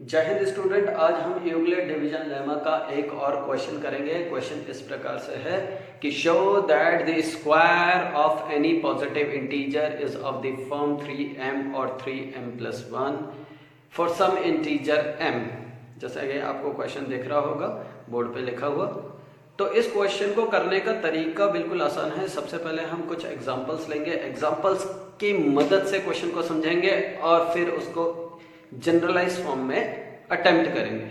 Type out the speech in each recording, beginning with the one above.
जय हिंद स्टूडेंट। आज हम यूक्लिड डिवीजन लेमा का एक और क्वेश्चन करेंगे। क्वेश्चन इस प्रकार से है कि show that the square of any positive integer is of the form 3m और 3m+1 for some integer m। जैसा कि आपको क्वेश्चन दिख रहा होगा बोर्ड पे लिखा हुआ। तो इस क्वेश्चन को करने का तरीका बिल्कुल आसान है। सबसे पहले हम कुछ एग्जांपल्स लेंगे, एग्जांपल्स की मदद से क्वेश्चन को समझेंगे और फिर उसको जनरलाइज फॉर्म में अटेम्प्ट करेंगे।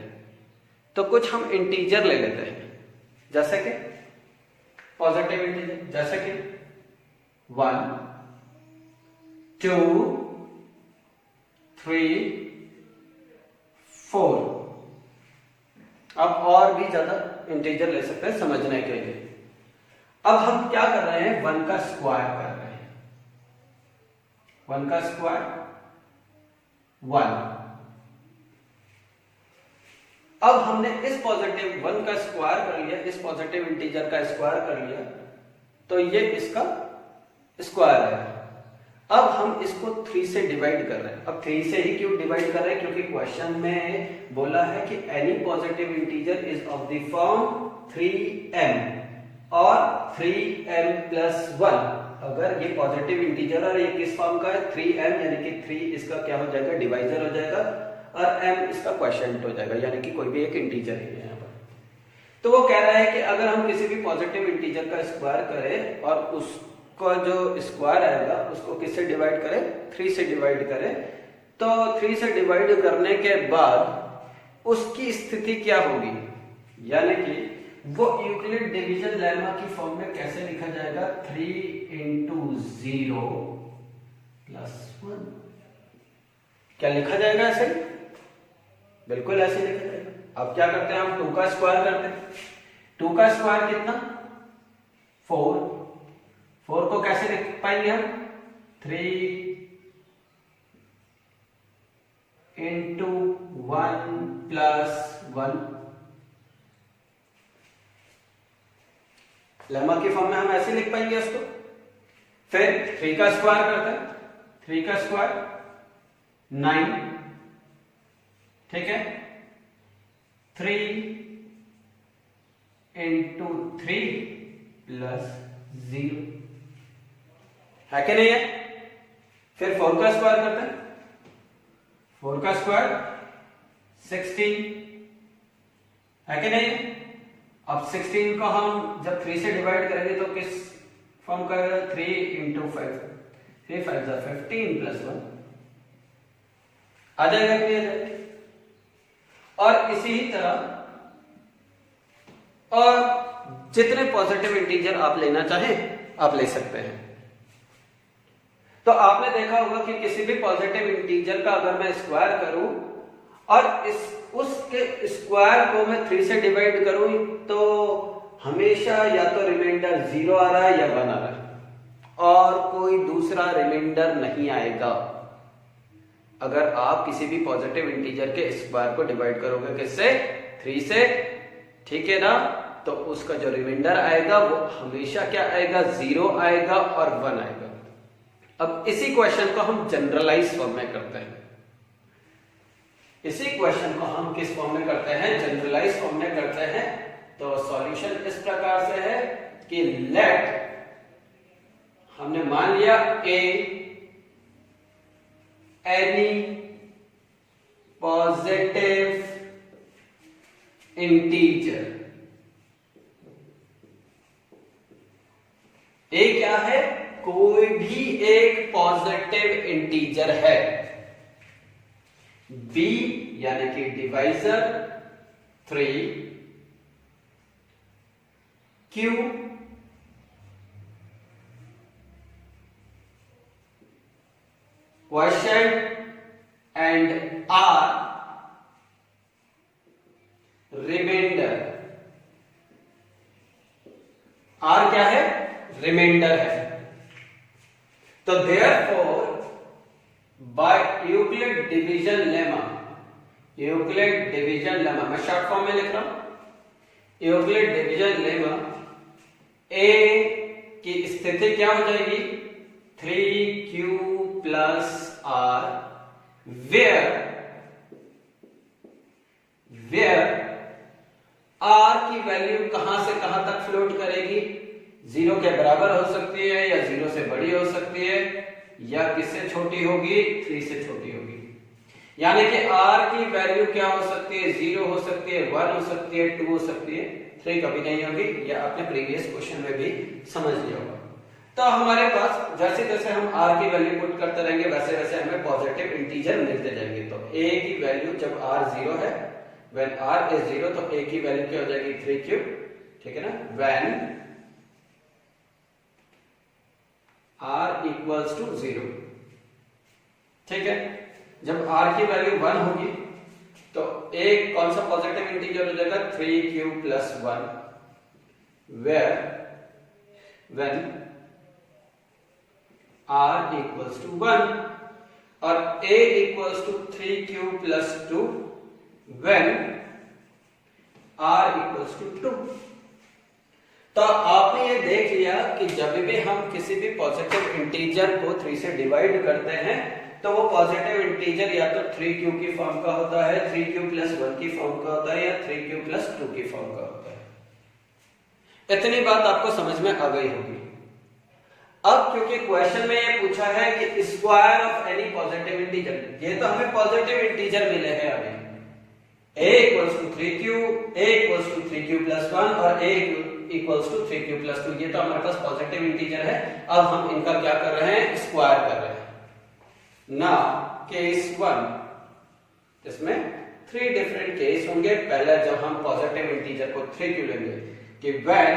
तो कुछ हम इंटीजर ले लेते हैं, जैसे कि पॉजिटिव इंटीजर, जैसे कि 1 2 3 4। अब और भी ज्यादा इंटीजर ले सकते हैं समझने के लिए। अब हम क्या कर रहे हैं, 1 का स्क्वायर कर रहे हैं। 1 का स्क्वायर 1। अब हमने इस पॉजिटिव 1 का स्क्वायर कर लिया, इस पॉजिटिव इंटीजर का स्क्वायर कर लिया, तो ये इसका स्क्वायर है। अब हम इसको 3 से डिवाइड कर रहे हैं। अब 3 से ही क्यों डिवाइड कर रहे हैं, क्योंकि क्वेश्चन में बोला है कि any positive integer is of the form 3m और 3m+1। अगर ये पॉजिटिव इंटीजर और ये किस फॉर्म का है, 3m, यानी कि 3 इसका क्या हो जाएगा, डिवाइजर हो जाएगा, और m इसका क्वोशिएंट हो जाएगा, यानी कि कोई भी एक इंटीजर ही है यहाँ पर। तो वो कह रहा है कि अगर हम किसी भी पॉजिटिव इंटीजर का स्क्वायर करें और उसका जो स्क्वायर आएगा उसको किससे डिवाइड करें, 3 से डिवाइड करें, तो 3 से डिवाइड करने के बाद उसकी स्थिति क्या होगी, यानी कि वो यूक्लिड डिवीजन लेमा की फॉर्म में कैसे लिखा जाएगा, 3 × 0 + 1। क्या लिखा जाएगा ऐसे, बिल्कुल ऐसे लिखा जाएगा। अब क्या करते हैं, हम 2 का स्क्वायर करते हैं। 2 का स्क्वायर कितना, 4। 4 को कैसे लिख पाएंगे हम, 3 × 1 + 1। लेमा की फॉर्म में हम ऐसे लिख पाएंगे उसको। फिर 3 का स्क्वायर करते हैं। 3 का स्क्वायर 9, ठीक है। 3 × 3 + 0 है कि नहीं है। फिर 4 का स्क्वायर करते हैं। 4 का स्क्वायर 16 है कि नहीं है। अब 16 को हम जब 3 से डिवाइड करेंगे तो किस फॉर्म का, 3 × 5, 3 × 5 = 15 + 1 आ जाएगा, क्लियर। और इसी ही तरह और जितने पॉजिटिव इंटीजर आप लेना चाहें आप ले सकते हैं। तो आपने देखा होगा कि किसी भी पॉजिटिव इंटीजर का अगर मैं स्क्वायर करूं और उसके स्क्वायर को मैं 3 से डिवाइड करूं तो हमेशा या तो रिमाइंडर 0 आ रहा है या 1 आ रहा है, और कोई दूसरा रिमाइंडर नहीं आएगा। अगर आप किसी भी पॉजिटिव इंटीजर के स्क्वायर को डिवाइड करोगे किससे, 3 से, ठीक है ना, तो उसका जो रिमाइंडर आएगा वो हमेशा क्या आएगा, 0 आएगा और 1 आएगा। अब इसी क्वेश्चन को हम जनरलाइज फॉर्म में करते हैं। इसी क्वेश्चन को हम किस फॉर्म में करते हैं, जनरलाइज फॉर्म में करते हैं। तो सॉल्यूशन इस प्रकार से है कि लेट, हमने मान लिया a एनी पॉजिटिव इंटीजर। ए क्या है, कोई भी एक पॉजिटिव इंटीजर है। बी यानी कि divisor 3, Q quotient and R remainder. R क्या है, रिमाइंडर है। तो therefore by Euclid division lemma, Euclid division lemma मैं शॉर्ट फॉर्म में लिख रहा हूं, यूक्लिड डिवीजन लेमा ए की स्थिति क्या हो जाएगी, 3q + r where सकती है या 0 से बड़ी हो सकती है या किससे छोटी होगी, 3 से छोटी होगी। यानी कि r की वैल्यू क्या हो सकती है, 0 हो सकती है, 1 हो सकती है, 2 हो सकती है, 3 कभी नहीं होगी। यह आपने प्रीवियस क्वेश्चन में भी समझ लिया होगा। तो हमारे पास जैसे जैसे हम r की वैल्यू पुट करते रहेंगे वैसे वैसे हमें पॉजिटिव इंटीजर मिलते जाएंगे। तो a की वैल्यू जब r 0 है, when r is 0, तो a की वैल्यू क्या हो जाएगी, 3 क्यूब, ठीक है ना। when r equals to 0, ठीक है, जब r की वैल्यू 1 होगी तो एक कौन सा पॉजिटिव इंटीजर हो जाएगा, 3 cube plus 1, where when r equals to 1 और a equals to 3 cube plus 2 when r equals to 2। तो आपने ये देख लिया कि जब भी हम किसी भी पॉजिटिव इंटीजर को 3 से डिवाइड करते हैं तो वो पॉजिटिव इंटीजर या तो 3 क्यूब की फॉर्म का होता है, 3 क्यूब प्लस 1 की फॉर्म का होता है या 3 क्यूब प्लस 2 की फॉर्म का होता है। इतनी बात आपको समझ में आ गई होगी। अब क्योंकि क्वेश्चन में ये पूछा है कि square of any positive integer, ये तो हमें पॉजिटिव इंटीजर मिले हैं अभी, a equals to 3 cube, a equals to 3 cube plus 1 और a equals to 3 cube plus 2, ये तो हमारे पास पॉजिटिव इंटीजर है। अब हम इनका क्या कर रहे हैं, स्क्वायर कर रहे हैं। ना केस 1, इसमें 3 डिफरेंट केस होंगे। पहले जब हम पॉजिटिव इंटीजर को 3 क्यूब लेंगे कि when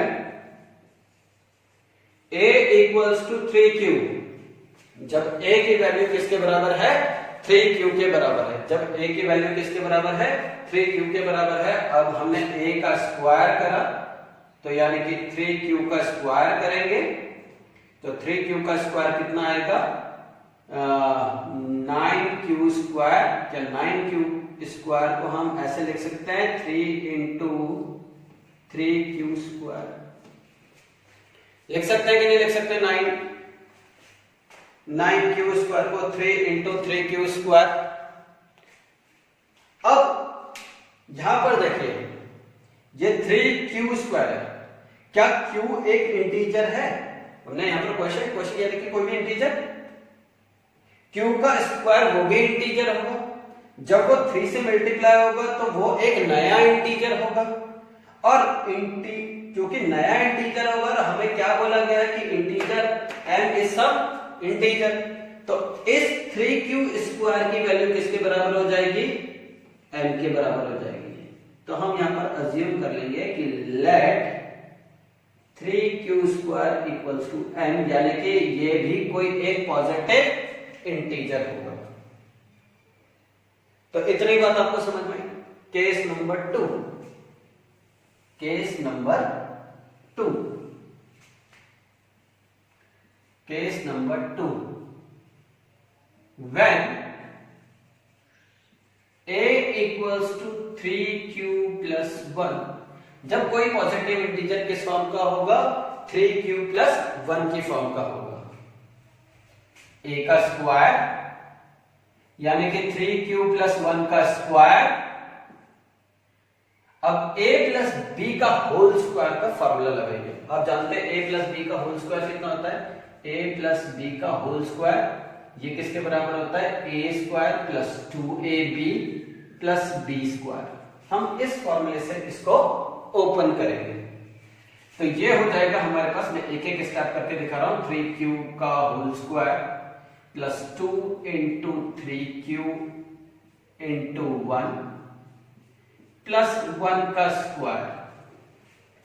a equals to 3 cube, जब a की वैल्यू किसके बराबर है, 3 क्यूब के बराबर है। जब a की वैल्यू किसके बराबर है, 3 क्यूब के बराबर है। अब हमने a का स्क्वायर करा तो यानी कि 3 क्यूब का स्क्वायर करेंगे तो 3 क्यूब का स्क्वायर कितना आएगा, 9 क्यूब स्क्वायर। क्या 9 क्यूब स्क्वायर को हम ऐसे लिख सकते हैं 3 इंटू 3 क्यूब स्क्वायर, लिख सकते हैं कि नहीं लिख सकते, 9 क्यूब स्क्वायर को 3 इंटू 3 क्यूब स्क्वायर। अब यहां पर देखिए ये 3 क्यूब स्क्वायर है, क्या क्यू एक इंटीजर है, हमने यहां पर क्वेश्चन ये देखिए कोई भी इंटीजर, क्यू का स्क्वायर वो भी इंटीजर होगा, जब वो 3 से मल्टीप्लाई होगा तो वो एक नया इंटीजर होगा। और क्योंकि नया इंटीजर होगा और हमें क्या बोला गया है कि इंटीजर m इज सब इंटीजर, तो इस 3 क्यू स्क्वायर की वैल्यू किसके बराबर हो जाएगी, m के बराबर हो जाएगी। तो हम यहां पर अज्यूम कर लेंगे कि let 3 Q square equals to m, यानी कि ये भी कोई एक पॉजिटिव इंटीजर होगा। तो इतनी बात आपको समझ में। Case number 2, case number 2, case number 2, when a equals to 3 cube plus 1, जब कोई पॉजिटिव इंटीजर किस फॉर्म का होगा, 3 क्यूब प्लस 1 की फॉर्म का होगा। a का स्क्वायर यानी कि 3 क्यूब प्लस 1 का स्क्वायर। अब a प्लस b का होल स्क्वायर का फॉर्मूला लगाइए। आप जानते हैं a प्लस b का होल स्क्वायर कितना होता है, a प्लस b का होल स्क्वायर ये किसके बराबर होता है, a square plus 2ab plus b square. हम इस फॉर्मूले से इसको ओपन करेंगे तो ये हो जाएगा हमारे पास, मैं एक एक स्टेप करके दिखा रहा हूं, 3 क्यूब का whole square plus 2 into 3 cube into 1 plus 1 का square.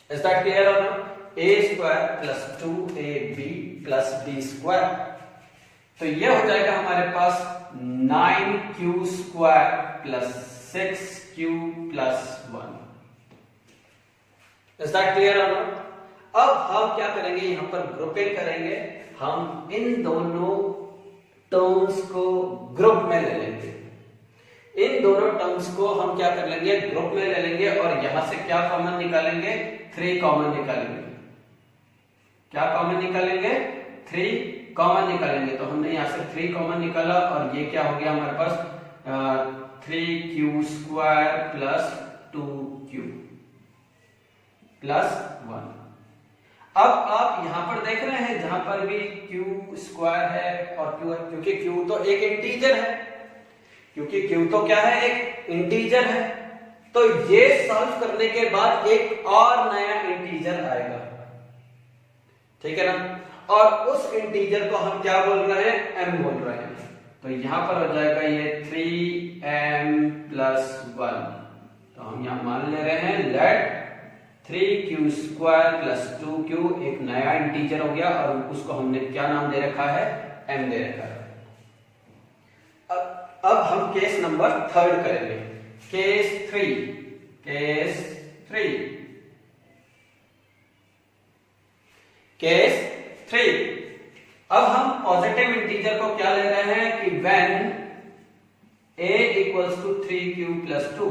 Is that clear or not, a square plus 2ab plus b square. तो ये हो जाएगा हमारे पास 9q square plus 6q plus 1। Is that clear or not. अब हम क्या करेंगे, यहां पर ग्रुपिंग करेंगे। हम इन दोनों टर्म्स को ग्रुप में ले लेंगे, इन दोनों टर्म्स को हम क्या कर लेंगे, ग्रुप में ले लेंगे और यहां से क्या कॉमन निकालेंगे, 3 कॉमन निकालेंगे। क्या कॉमन निकालेंगे, 3 कॉमन निकालेंगे। तो हमने यहां से 3 कॉमन निकाला और ये क्या हो गया हमारे पास 3q square plus 2q plus 1। अब आप यहां पर देख रहे हैं जहां पर भी क्यू स्क्वायर है और क्यू है, क्योंकि क्यू तो एक इंटीजर है, क्योंकि क्यू तो क्या है, एक इंटीजर है, तो ये सॉल्व करने के बाद एक और नया इंटीजर आएगा, ठीक है ना, और उस इंटीजर को हम क्या बोल रहे हैं, m बोल रहे हैं। तो यहां पर हो जाएगा ये 3m+1, तो हम यहां मान ले रहे हैं लेट 3q² + 2q एक नया इंटीजर हो गया और उसको हमने क्या नाम दे रखा है, m दे रखा है। अब हम केस नंबर 3 करेंगे, केस 3। अब हम पॉजिटिव इंटीजर को क्या ले रहे हैं कि when a = 3q + 2,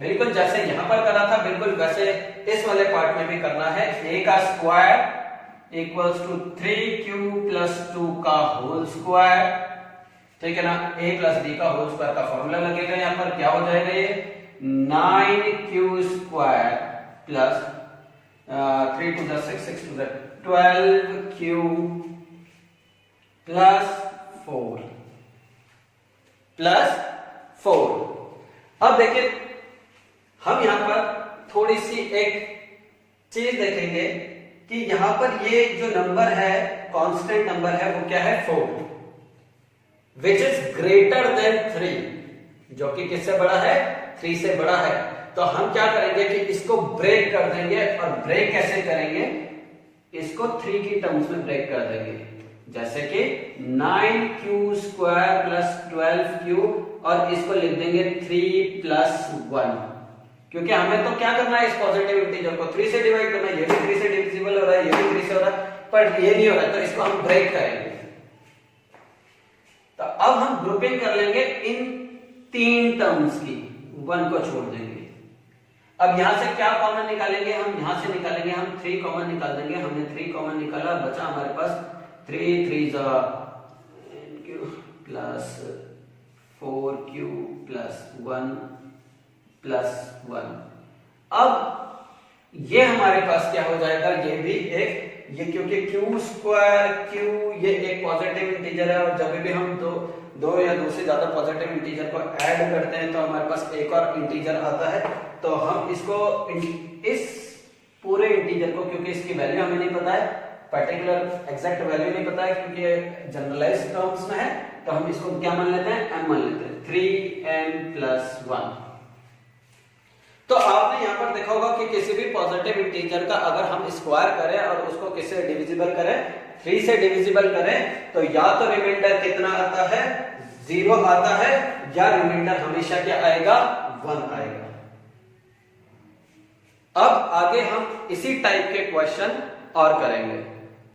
बिल्कुल जैसे यहां पर करा था बिल्कुल वैसे इस वाले पार्ट में भी करना है। a का स्क्वायर = 3q + 2 का होल स्क्वायर, ठीक है ना, a + b का होल स्क्वायर का फॉर्मूला लगेगा, यहां पर क्या हो जाएगा, ये 9q² + 3 × 6 6 × 12q + 4। अब देखिए हम यहां पर थोड़ी सी एक चीज देखेंगे कि यहां पर ये जो नंबर है, कांस्टेंट नंबर है, वो क्या है, 4, विच इज ग्रेटर देन 3, जो कि किससे बड़ा है, 3 से बड़ा है। तो हम क्या करेंगे कि इसको ब्रेक कर देंगे, और ब्रेक कैसे करेंगे, इसको 3 की टर्म्स में ब्रेक कर देंगे, जैसे कि 9q² + 12q, और इसको लिख देंगे 3 + 1, क्योंकि हमें तो क्या करना है, इस पॉजिटिव इंटीजर को 3 से डिवाइड करना है, ये भी 3 से डिविजिबल हो रहा है, ये भी 3 से हो रहा है, पर ये नहीं हो रहा है, तो इसको हम ब्रेक करेंगे। तो अब हम ग्रुपिंग कर लेंगे इन 3 टर्म्स की, 1 को छोड़ देंगे। अब यहां से क्या कॉमन निकालेंगे, हम यहां से निकालेंगे, हम 3 कॉमन निकाल देंगे, हमने 3 कॉमन निकाला, बचा हमारे पास 3 3 q + 4q + 1 + 1। अब ये हमारे पास क्या हो जाएगा, ये भी एक, ये क्योंकि q² ये एक पॉजिटिव इंटीजर है, और जब भी हम दो या दो से ज्यादा पॉजिटिव इंटीजर को ऐड करते हैं तो हमारे पास एक और इंटीजर आता है। तो हम इसको इस पूरे इंटीजर को, क्योंकि इसकी वैल्यू हमें नहीं पता है, पर्टिकुलर एग्जैक्ट वैल्यू नहीं पता है, क्योंकि जनरलाइज्ड टर्म्स में है, तो हम इसको क्या मान लेते हैं, m मान लेते हैं, 3m+1। तो आपने यहां पर देखा होगा कि किसी भी पॉजिटिव इंटीजर का अगर हम स्क्वायर करें और उसको किससे डिविजिबल करें, 3 से डिविजिबल करें, तो या तो रिमाइंडर कितना आता है, 0 आता है, या रिमाइंडर हमेशा क्या आएगा, 1 आएगा। अब आगे हम इसी टाइप के क्वेश्चन और करेंगे।